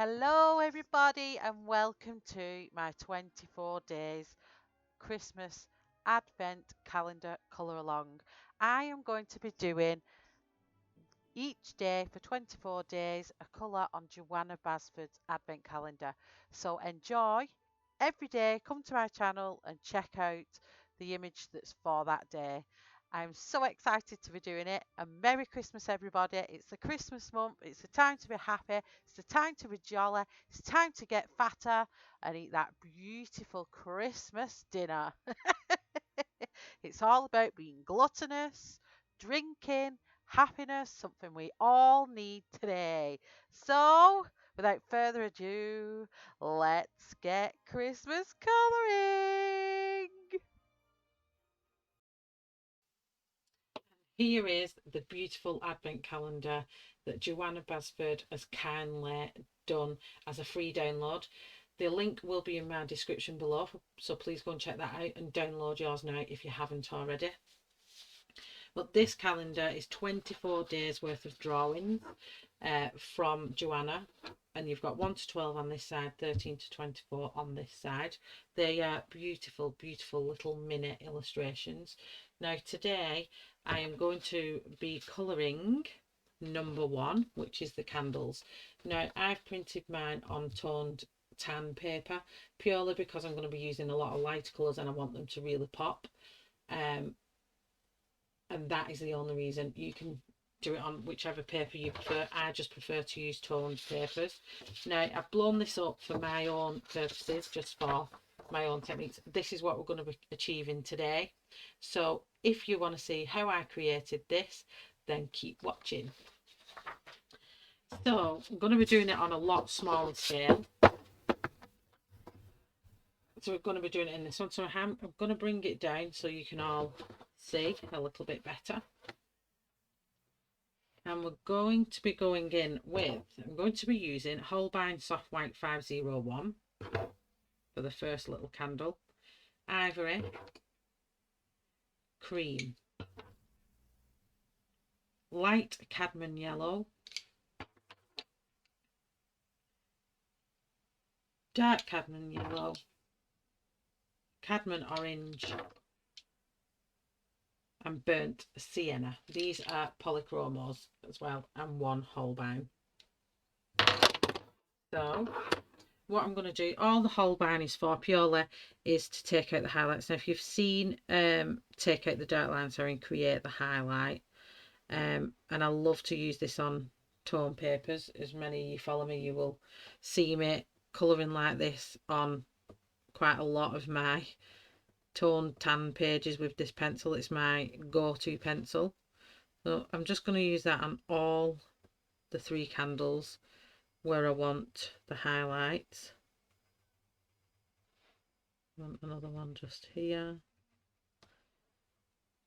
Hello everybody and welcome to my 24 days Christmas Advent calendar colour along. I am going to be doing each day for 24 days a colour on Johanna Basford's Advent calendar. So enjoy every day, come to my channel and check out the image that's for that day. I'm so excited to be doing it, and Merry Christmas everybody. It's the Christmas month, it's the time to be happy, it's the time to be jolly, it's time to get fatter and eat that beautiful Christmas dinner. It's all about being gluttonous, drinking, happiness, something we all need today. So, without further ado, let's get Christmas colouring. Here is the beautiful advent calendar that Johanna Basford has kindly done as a free download. The link will be in my description below, so please go and check that out and download yours now if you haven't already. But this calendar is 24 days worth of drawings from Johanna, and you've got 1 to 12 on this side, 13 to 24 on this side. They are beautiful, beautiful little mini illustrations. Now today I am going to be colouring number 1, which is the candles. Now I've printed mine on toned tan paper purely because I'm going to be using a lot of light colours and I want them to really pop. And that is the only reason. You can do it on whichever paper you prefer. I just prefer to use toned papers. Now I've blown this up for my own purposes, just for my own techniques. This is what we're going to be achieving today. So if you want to see how I created this, then keep watching. So I'm going to be doing it on a lot smaller scale. So we're going to be doing it in this one. So I'm going to bring it down so you can all see a little bit better. And we're going to be going in with, I'm going to be using Holbein Soft White 501 for the first little candle, Ivory, Cream, Light Cadmium Yellow, Dark Cadmium Yellow, Cadmium Orange, and Burnt Sienna. These are polychromos as well, and 1 Holbein. So what I'm going to do, all the Holbein is for purely is to take out the highlights. Now if you've seen take out the dark lines and create the highlight, and I love to use this on tone papers. As many of you follow me, you will see me colouring like this on quite a lot of my toned tan pages with this pencil. It's my go-to pencil. So I'm just going to use that on all the 3 candles where I want the highlights. I want another one just here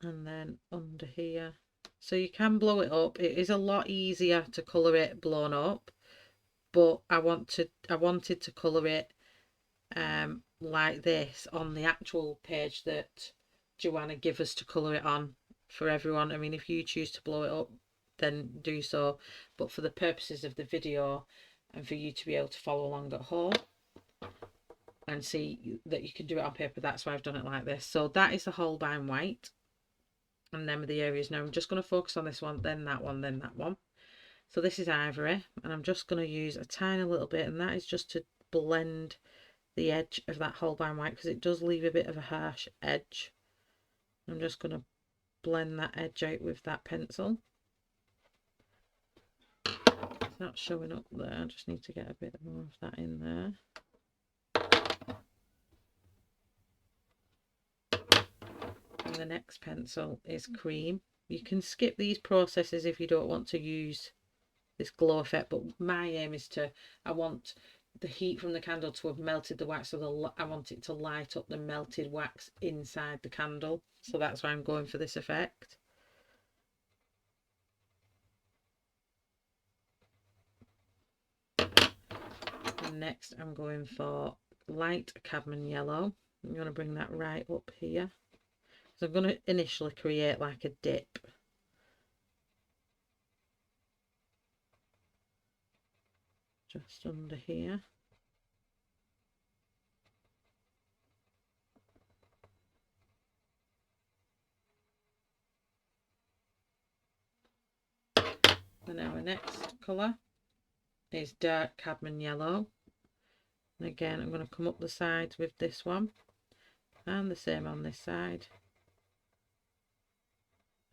and then under here. So you can blow it up. It is a lot easier to colour it blown up, but I wanted to colour it like this on the actual page that Johanna gave us to colour it on for everyone. I mean, if you choose to blow it up, then do so, but for the purposes of the video and for you to be able to follow along at home and see that you can do it on paper, that's why I've done it like this. So that is the Holbein White, and them are the areas. Now I'm just going to focus on this one, then that one, then that one. So this is Ivory, and I'm just going to use a tiny little bit, and that is just to blend the edge of that Holbein White because it does leave a bit of a harsh edge. I'm just going to blend that edge out with that pencil. It's not showing up there, I just need to get a bit more of that in there. And the next pencil is Cream. You can skip these processes if you don't want to use this glow effect, but my aim is to, I want the heat from the candle to have melted the wax, so I want it to light up the melted wax inside the candle. So that's why I'm going for this effect. And next I'm going for Light Cadmium Yellow. I'm going to bring that right up here. So I'm going to initially create like a dip. just under here. And our next colour is dark cadmium yellow. And again, I'm going to come up the sides with this one and the same on this side.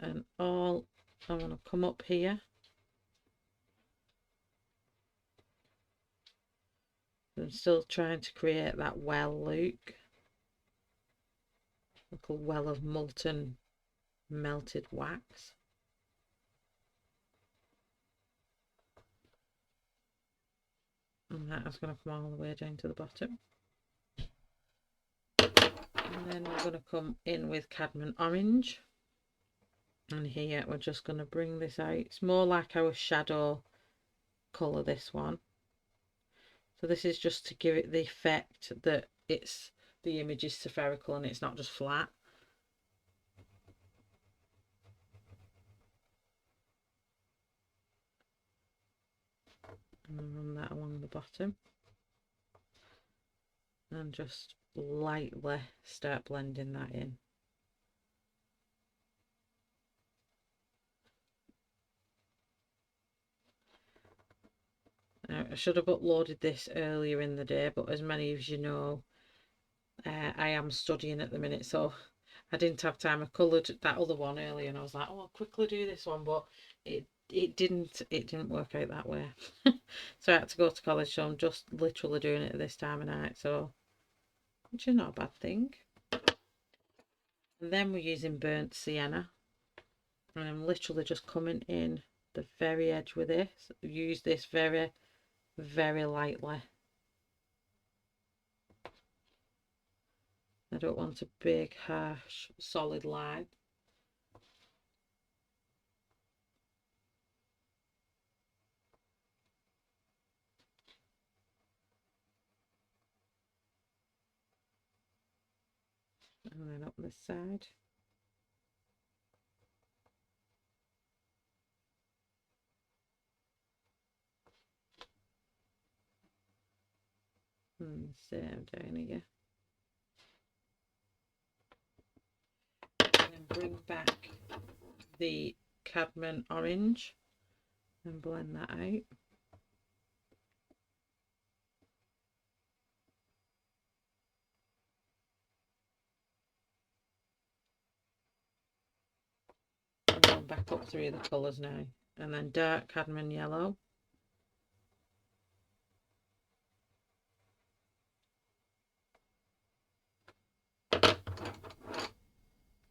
And all I want to come up here. I'm still trying to create that well look. Like a well of molten melted wax. And that is going to come all the way down to the bottom. And then we're going to come in with cadmium orange. And here we're just going to bring this out. It's more like our shadow colour, this one. So this is just to give it the effect that the image is spherical and it's not just flat. And run that along the bottom. And just lightly start blending that in. Now, I should have uploaded this earlier in the day, but as many of you know, I am studying at the minute, so I didn't have time. I coloured that other one earlier and I was like, oh, I'll quickly do this one, but it didn't work out that way. So I had to go to college, so I'm just literally doing it at this time of night, so which is not a bad thing. And then we're using burnt sienna, and I'm literally just coming in the very edge with this. Use this very lightly. I don't want a big harsh solid line. And then up this side. And same down here. And then bring back the cadmium orange and blend that out. And then back up through the colours now. And then dark cadmium yellow.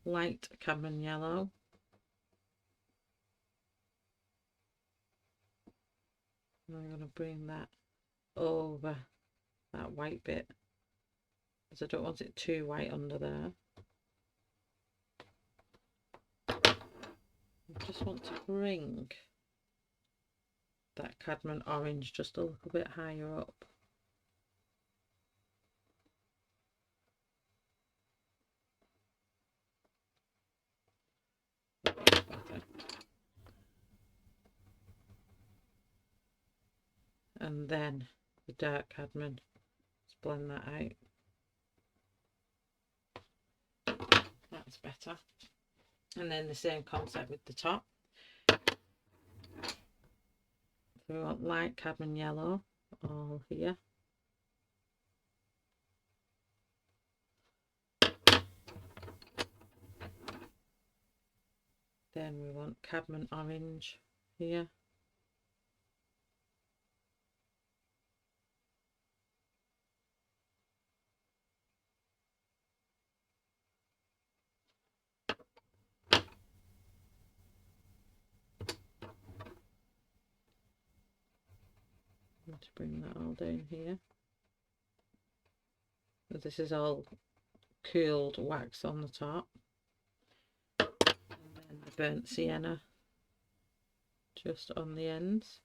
Light cadmium yellow. And I'm going to bring that over that white bit, because I don't want it too white under there. I just want to bring that cadmium orange just a little bit higher up. And then the dark cadmium, let's blend that out. That's better. And then the same concept with the top. So we want light cadmium yellow all here. Then we want cadmium orange here. To bring that all down here. But this is all cooled wax on the top. And then the burnt sienna just on the ends.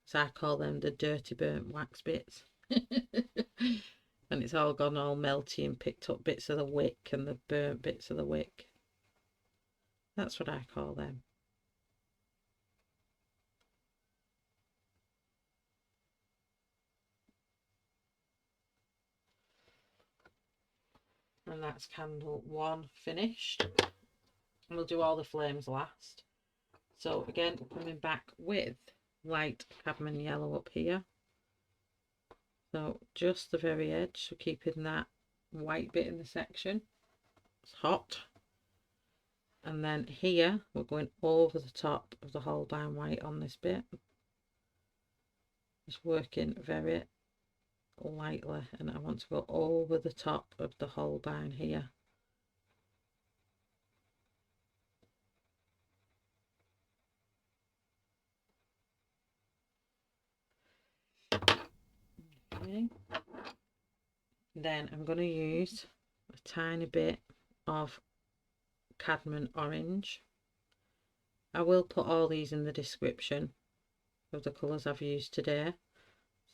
So I call them the dirty burnt wax bits. And it's all gone all melty and picked up bits of the wick and the burnt bits of the wick. That's what I call them. And that's candle 1 finished. And we'll do all the flames last. So again, coming back with light cadmium yellow up here. So just the very edge, so keeping that white bit in the section. It's hot. And then here we're going over the top of the Holbein white on this bit. Just working very lightly, and I want to go over the top of the Holbein here. Okay. Then I'm going to use a tiny bit of cadmium orange. I will put all these in the description of the colours I've used today,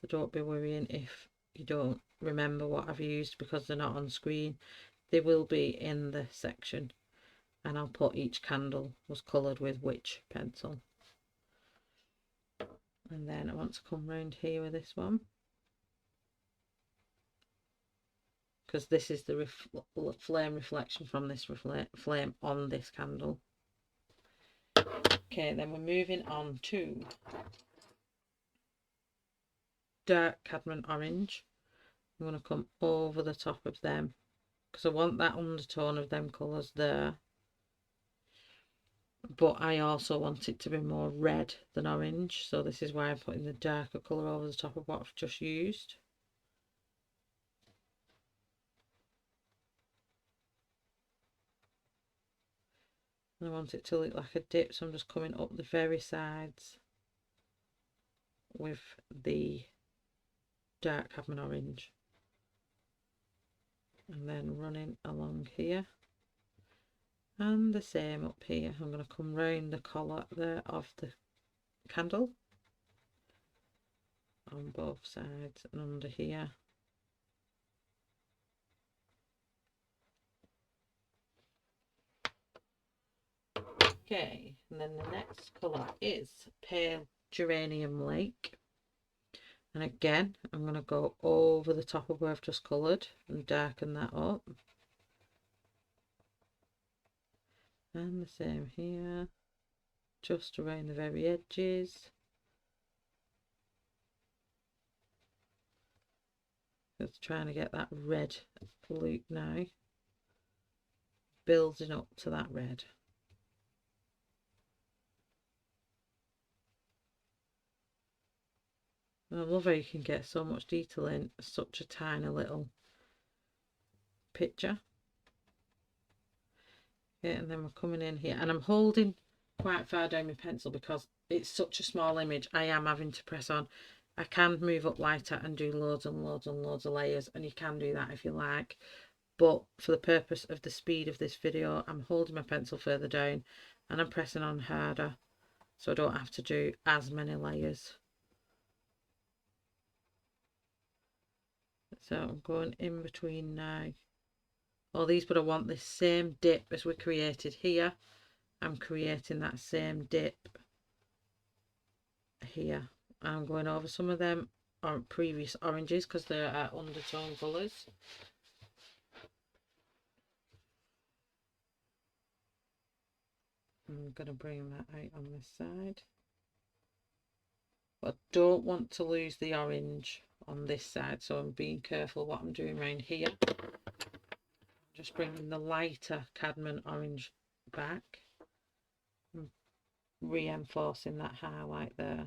so don't be worrying if you don't remember what I've used because they're not on screen. They will be in the section, and I'll put each candle was coloured with which pencil. And then I want to come round here with this one, because this is the flame reflection from this flame on this candle. Okay, then we're moving on to dark cadmium orange. I'm going to come over the top of them because I want that undertone of them colours there, but I also want it to be more red than orange, so this is why I'm putting the darker colour over the top of what I've just used. I want it to look like a dip, so I'm just coming up the very sides with the dark cadmium orange and then running along here, and the same up here. I'm going to come round the collar there of the candle on both sides and under here. Okay, and then the next colour is Pale Geranium Lake, and again I'm going to go over the top of where I've just coloured and darken that up, and the same here, just around the very edges. Just trying to get that red look now, building up to that red. I love how you can get so much detail in such a tiny little picture. Okay, and then we're coming in here, and I'm holding quite far down my pencil because it's such a small image. I am having to press on. I can move up lighter and do loads and loads and loads of layers, and you can do that if you like, but for the purpose of the speed of this video, I'm holding my pencil further down and I'm pressing on harder so I don't have to do as many layers. So I'm going in between now. All these, but I want this same dip as we created here. I'm creating that same dip here. I'm going over some of them on previous oranges because they are undertone colours. I'm going to bring that out on this side. But I don't want to lose the orange on this side, so I'm being careful what I'm doing around here. Just bringing the lighter cadmium orange back and reinforcing that highlight there.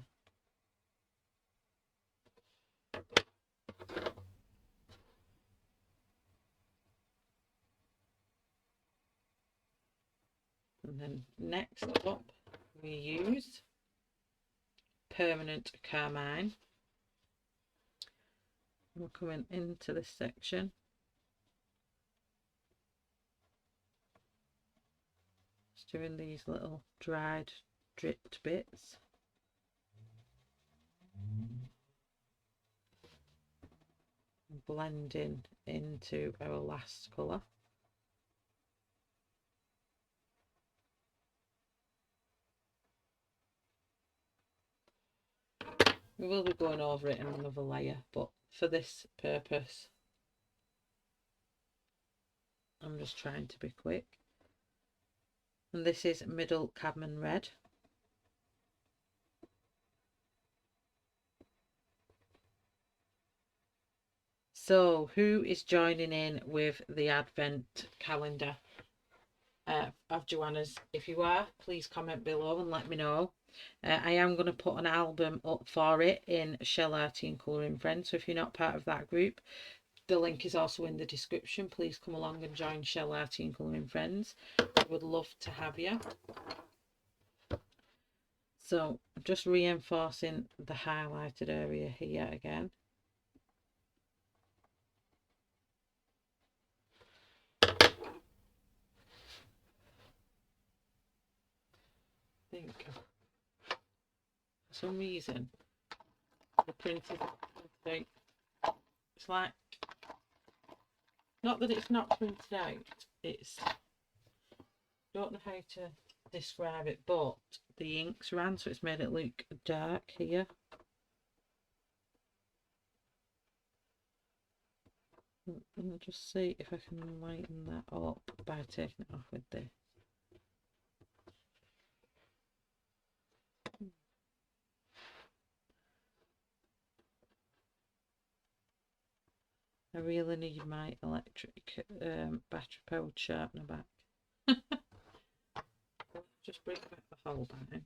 And then next up we use Permanent Carmine. We're coming into this section, just doing these little dried dripped bits. Blending into our last colour. We will be going over it in another layer, but for this purpose I'm just trying to be quick. And this is middle cadmium red. So who is joining in with the advent calendar of Johanna's? If you are, please comment below and let me know. I am going to put an album up for it in Shellarty and Colouring Friends, so if you're not part of that group, the link is also in the description. Please come along and join Shellarty and Colouring Friends. I would love to have you. So I'm just reinforcing the highlighted area here again. I think for some reason the print is printed out. It's like, not that it's not printed out, it's, don't know how to describe it, but the ink's ran, so it's made it look dark here. I'll just see if I can lighten that up by taking it off with this. I really need my electric battery powered sharpener back. Just bring back the HOLBEIN.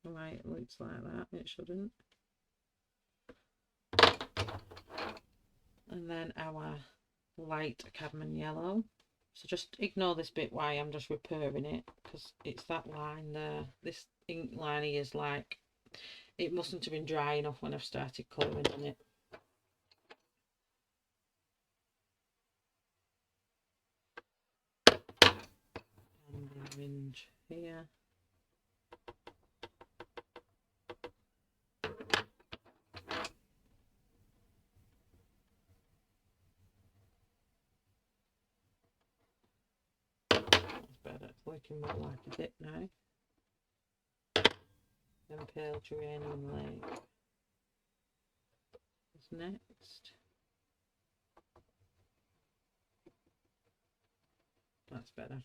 Right, it looks like that. It shouldn't. And then our light cadmium yellow. So just ignore this bit while I'm just repairing it, because it's that line there. This ink line is like, it mustn't have been dry enough when I've started colouring in it. And the orange here. That's better. It's looking more like a dip now. Then pale geranium lake is next. That's better.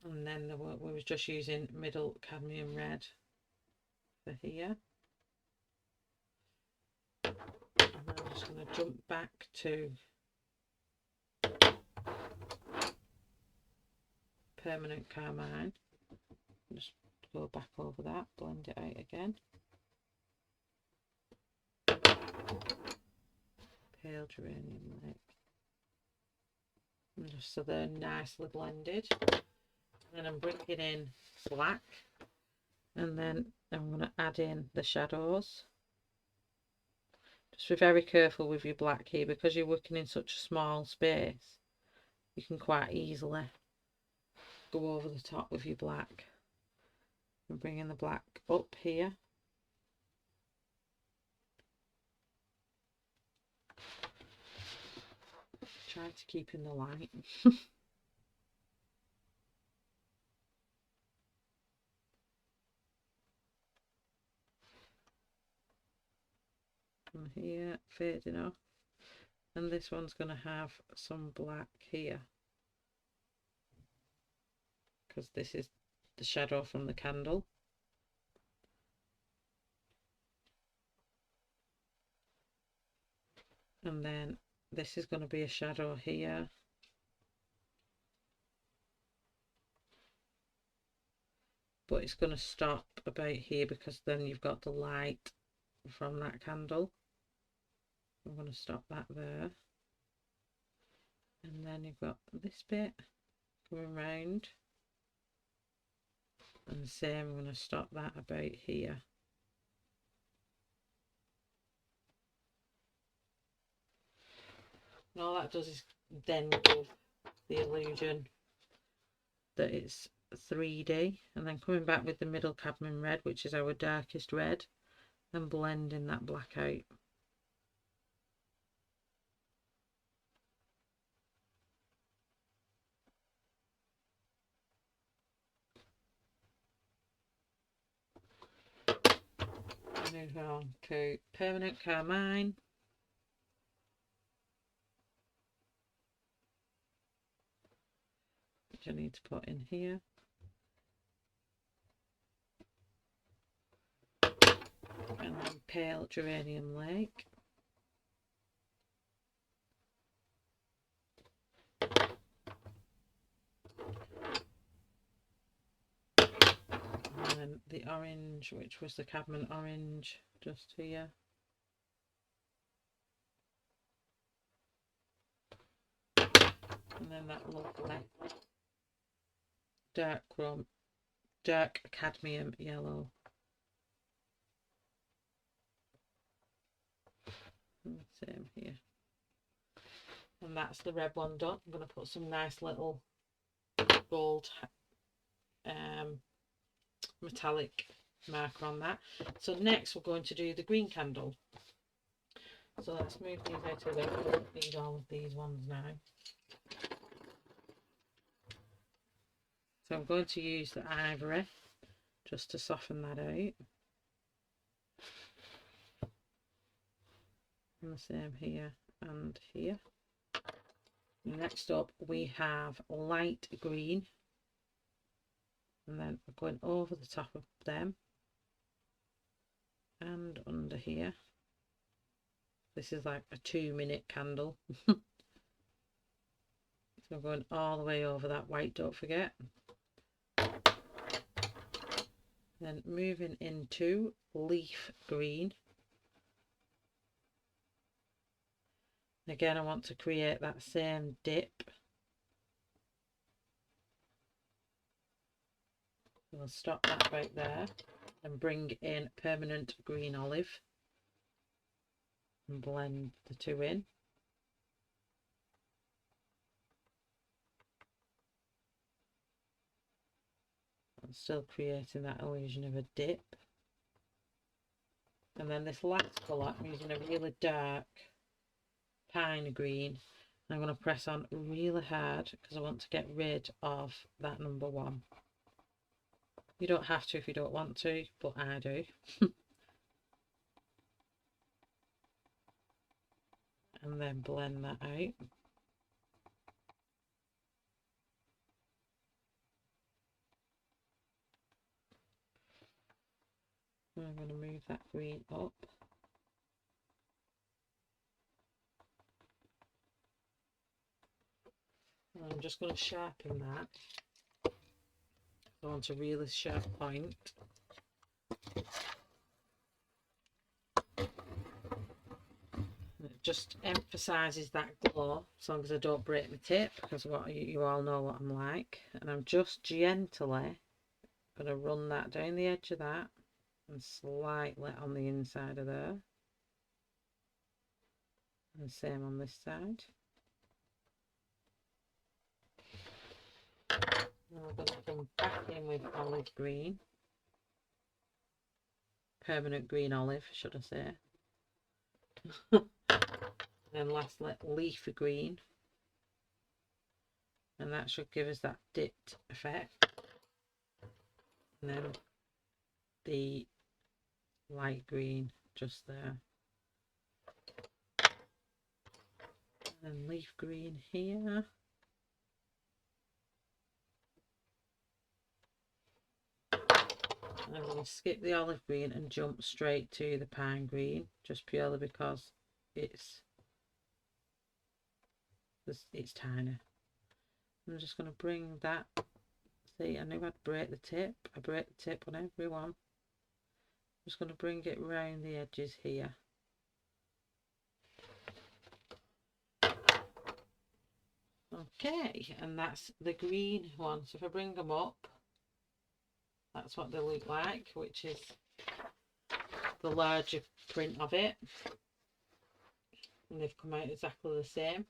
And then we was just using middle cadmium red for here. And I'm just going to jump back to permanent carmine. Just go back over that, blend it out again. Pale geranium lake. And just so they're nicely blended. And then I'm bringing in black, and then I'm going to add in the shadows. Just be very careful with your black here, because you're working in such a small space. You can quite easily go over the top with your black. I'm bringing the black up here. Try to keep in the light. From here, fading off. And this one's going to have some black here, because this is the shadow from the candle. And then this is going to be a shadow here. But it's going to stop about here, because then you've got the light from that candle. I'm going to stop that there. And then you've got this bit going round. And the same, I'm going to stop that about here. And all that does is then give the illusion that it's 3D. And then coming back with the middle cadmium red, which is our darkest red, and blending that black out. Move on to permanent carmine. which I need to put in here. And then pale geranium lake. And then the orange, which was the cadmium orange, just here. And then that lovely dark cadmium yellow. And the same here. And that's the red one done. I'm going to put some nice little gold metallic marker on that. So next we're going to do the green candle. So let's move these out of the way. I don't need all of these ones now. So I'm going to use the ivory just to soften that out. And the same here and here. Next up we have light green, and then we're going over the top of them and under here. This is like a 2-minute candle. So I'm going all the way over that white, don't forget. Then moving into leaf green. Again, I want to create that same dip. We'll stop that right there and bring in permanent green olive and blend the two in. I'm still creating that illusion of a dip. And then this last colour, I'm using a really dark pine green. I'm going to press on really hard because I want to get rid of that number 1. You don't have to if you don't want to, but I do. And then blend that out. And I'm going to move that green up. And I'm just going to sharpen that. I want a really sharp point. It just emphasises that glow, as long as I don't break my tip, because what you all know what I'm like. And I'm just gently going to run that down the edge of that and slightly on the inside of there. And same on this side. Now I'm going to come back in with olive green. Permanent green olive, should I say. And then lastly, leafy green. And that should give us that dipped effect. And then the light green just there. And then leaf green here. And I'm going to skip the olive green and jump straight to the pine green, just purely because it's tiny. I'm just going to bring that. See, I knew I'd break the tip. I break the tip on every one. I'm just going to bring it round the edges here. Okay, and that's the green one. So if I bring them up, that's what they look like, which is the larger print of it. And they've come out exactly the same.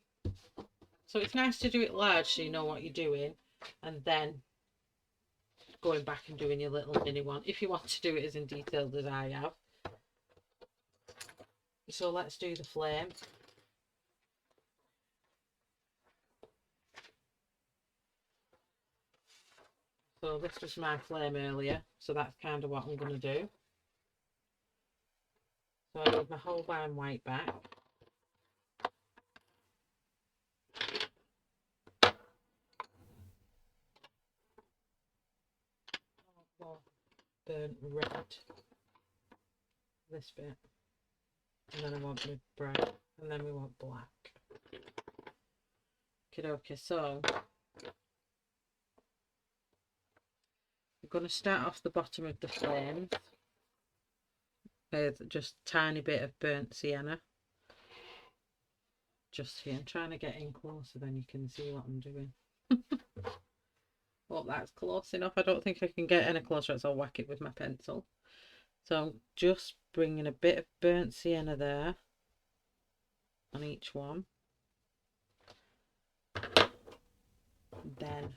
So it's nice to do it large so you know what you're doing, and then going back and doing your little mini one if you want to do it as in detailed as I have. So let's do the flame. So this was my flame earlier, so that's kind of what I'm going to do. So I need my HOLBEIN white back. burnt red, this bit, and then I want my brown, and then we want black. Okay, so we're going to start off the bottom of the flames with just a tiny bit of burnt sienna. Just here, I'm trying to get in closer, then you can see what I'm doing. Well, that's close enough. I don't think I can get any closer, so I'll whack it with my pencil. So I'm just bringing a bit of burnt sienna there on each one. Then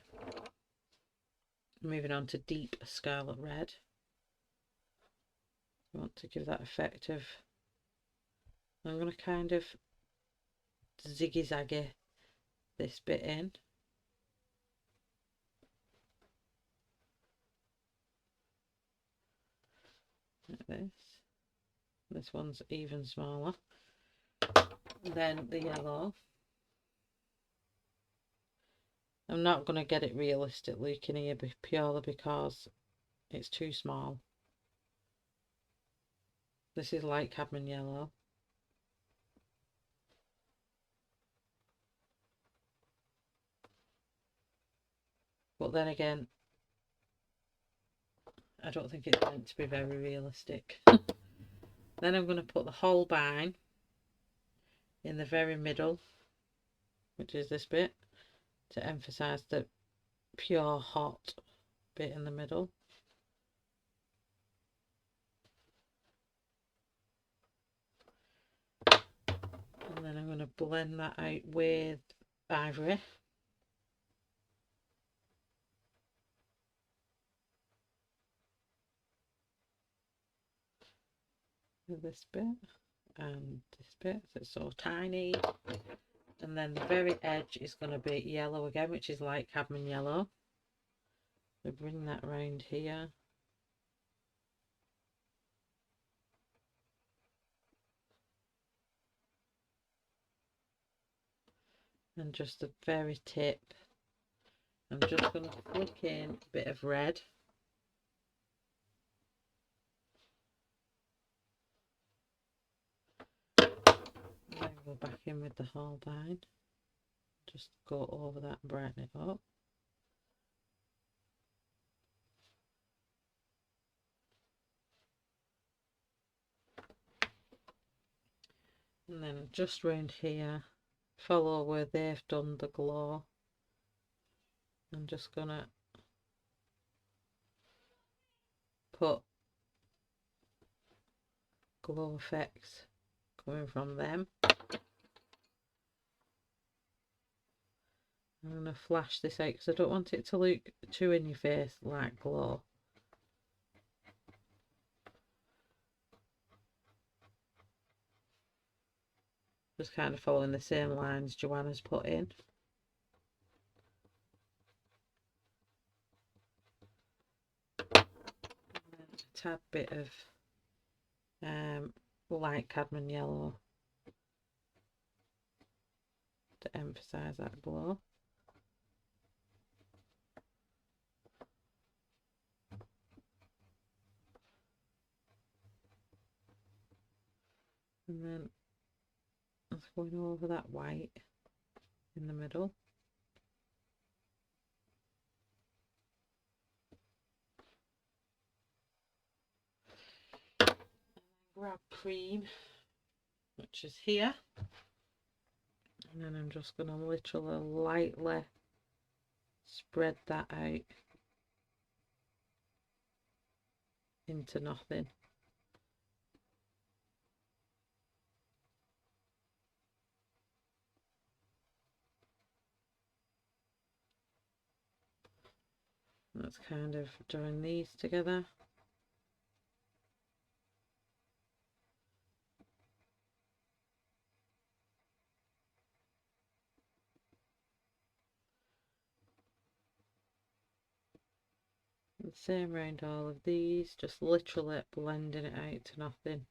moving on to deep scarlet red. I want to give that effect of, I'm going to kind of ziggy-zaggy this bit in. Like this. This one's even smaller. And then the yellow. I'm not going to get it realistic looking here purely because it's too small. This is light cadmium yellow. But then again, I don't think it's meant to be very realistic. Then I'm going to put the HOLBEIN in the very middle, which is this bit, to emphasize the pure hot bit in the middle. And then I'm going to blend that out with ivory. This bit and this bit, so it's so tiny. And then the very edge is going to be yellow again, which is light cadmium yellow. So bring that around here. And just the very tip, I'm just going to flick in a bit of red. And then go back in with the HOLBEIN. Just go over that and brighten it up. And then just round here, follow where they've done the glow. I'm just gonna put glow effects coming from them. I'm going to flash this out because I don't want it to look too in your face like glow. Just kind of following the same lines Johanna's put in. And then a tad bit of light cadmium yellow to emphasize that glow. And then that's going over that white in the middle. Grab cream, which is here, and then I'm just going to literally lightly spread that out into nothing. That's kind of join these together. And same round all of these, just literally blending it out to nothing.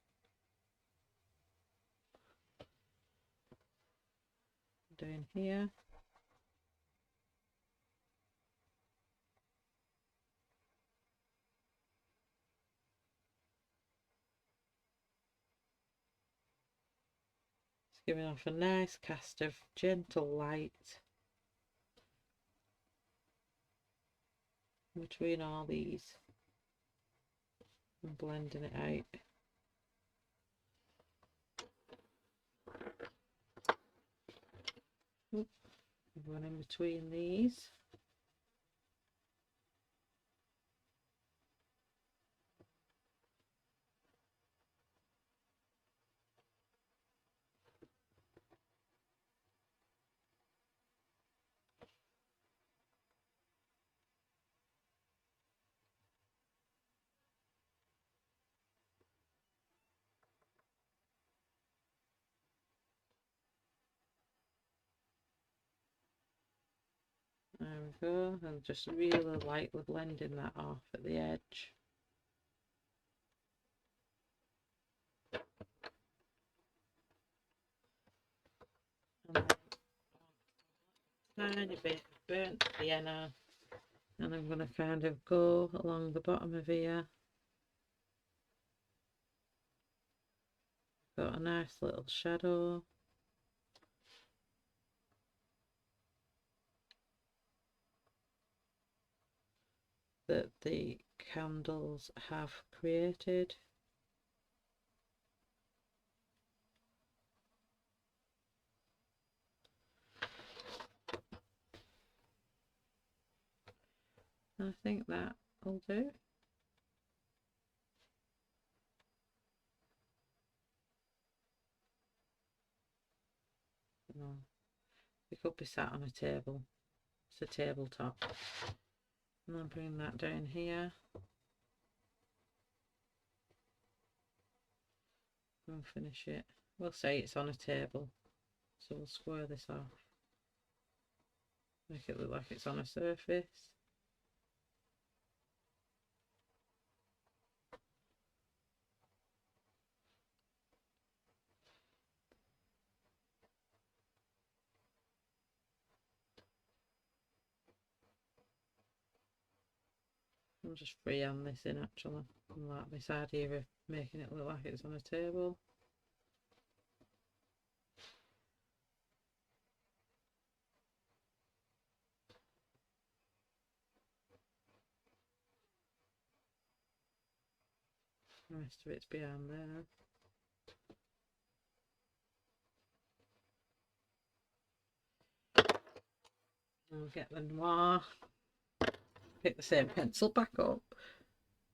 Down here. Giving off a nice cast of gentle light between all these and blending it out. One in between these. There we go, and just really lightly blending that off at the edge. And then a tiny bit of burnt sienna, and I'm going to kind of go along the bottom of here. Got a nice little shadow. That the candles have created. I think that will do. No, it could be sat on a table. It's a tabletop. And I'll bring that down here. And finish it. We'll say it's on a table. So we'll square this off. Make it look like it's on a surface. I'll just freehand this in actually. I like this idea of making it look like it's on a table. The rest of it's behind there. I'll get the noir. Pick the same pencil back up.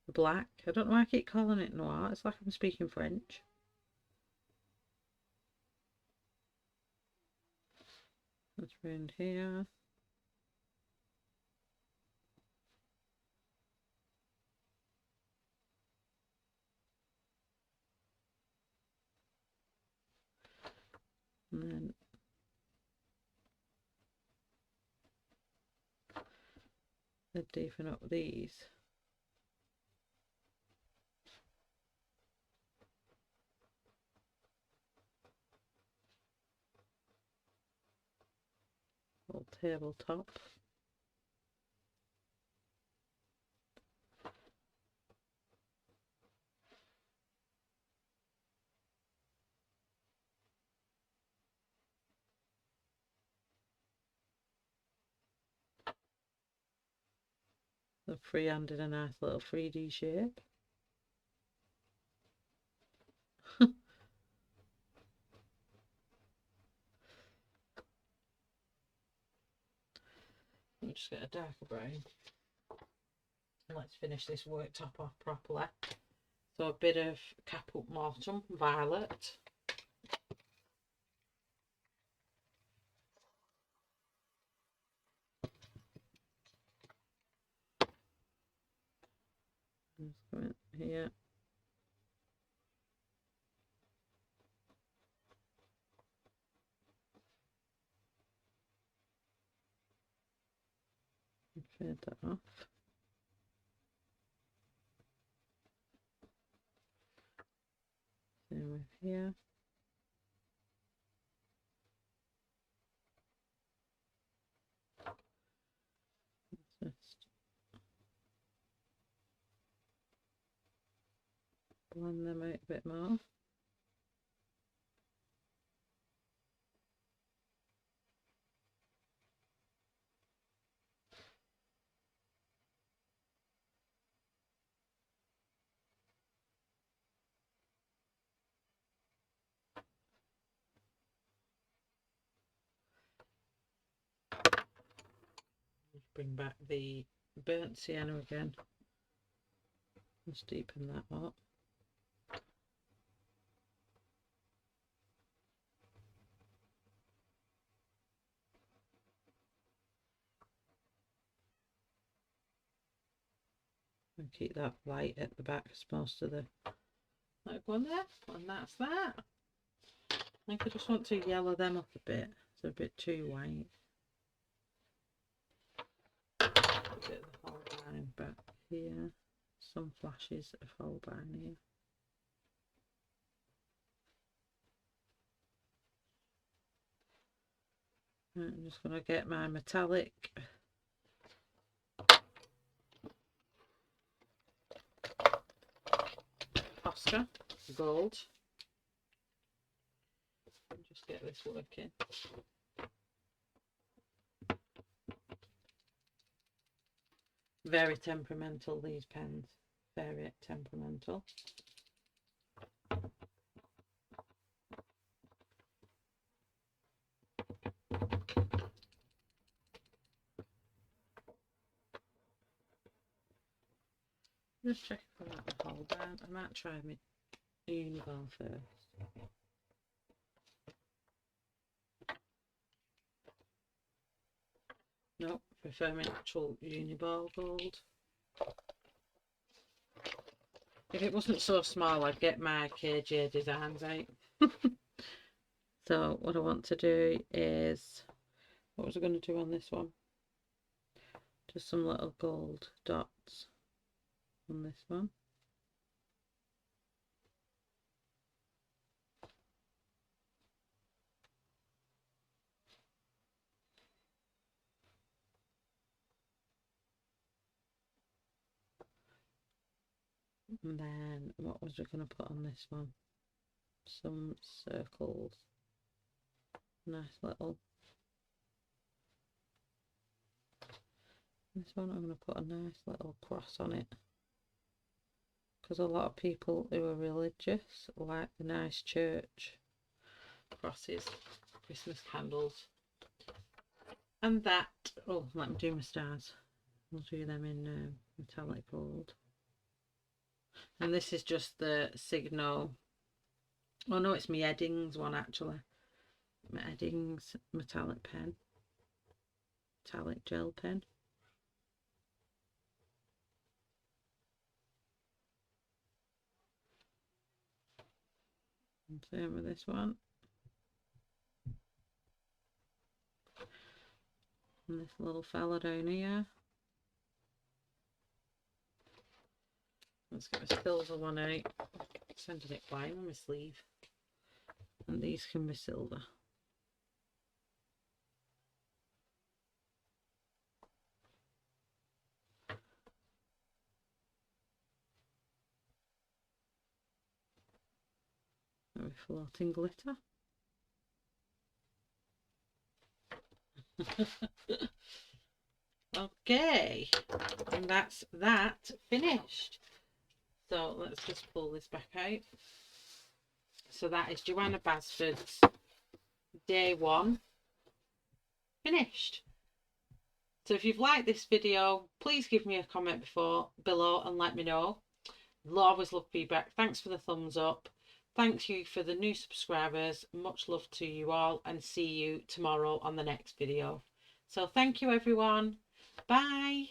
The black. I don't know why I keep calling it noir. It's like I'm speaking French. That's round here. And then I'll deepen up these. Little tabletop. The freehanded a nice little 3D shape. I'll just get a darker brown. Let's finish this worktop off properly. So a bit of CAPUT MORTUUM violet. Just go in here. And fade that off. Same with here. Just blend them out a bit more. bring back the burnt sienna again. Let's deepen that up. And keep that light at the back as most of the like one there, and that's that. I think I just want to yellow them up a bit. It's a bit too white. A bit of the HOLBEIN back here. Some flashes of HOLBEIN here. I'm just going to get my metallic Oscar gold and just get this working. Very temperamental, these pens, very temperamental. Just check if I like the HOLBEIN. I might try my Uniball first. Nope, prefer my actual Uniball gold. If it wasn't so small, I'd get my KJ designs out. So what I want to do is, what was I going to do on this one? Just some little gold dots on this one. And then what was we going to put on this one? Some circles. Nice little. This one I'm going to put a nice little cross on it. Because a lot of people who are religious like the nice church crosses, Christmas candles. And that, oh, let me do my stars. I'll do them in metallic gold. And this is just the Signal. Oh no, it's my Eddings one actually. My Eddings metallic pen. Metallic gel pen. And same with this one. And this little fella down here. Let's get my silver one out. Sending it flying on my sleeve. And these can be silver. Maybe floating glitter. Okay, and that's that finished. So let's just pull this back out. So that is Johanna Basford's day one finished. So if you've liked this video, please give me a comment below and let me know. I'll always love feedback. Thanks for the thumbs up. Thank you for the new subscribers. Much love to you all, and see you tomorrow on the next video. So thank you everyone. Bye.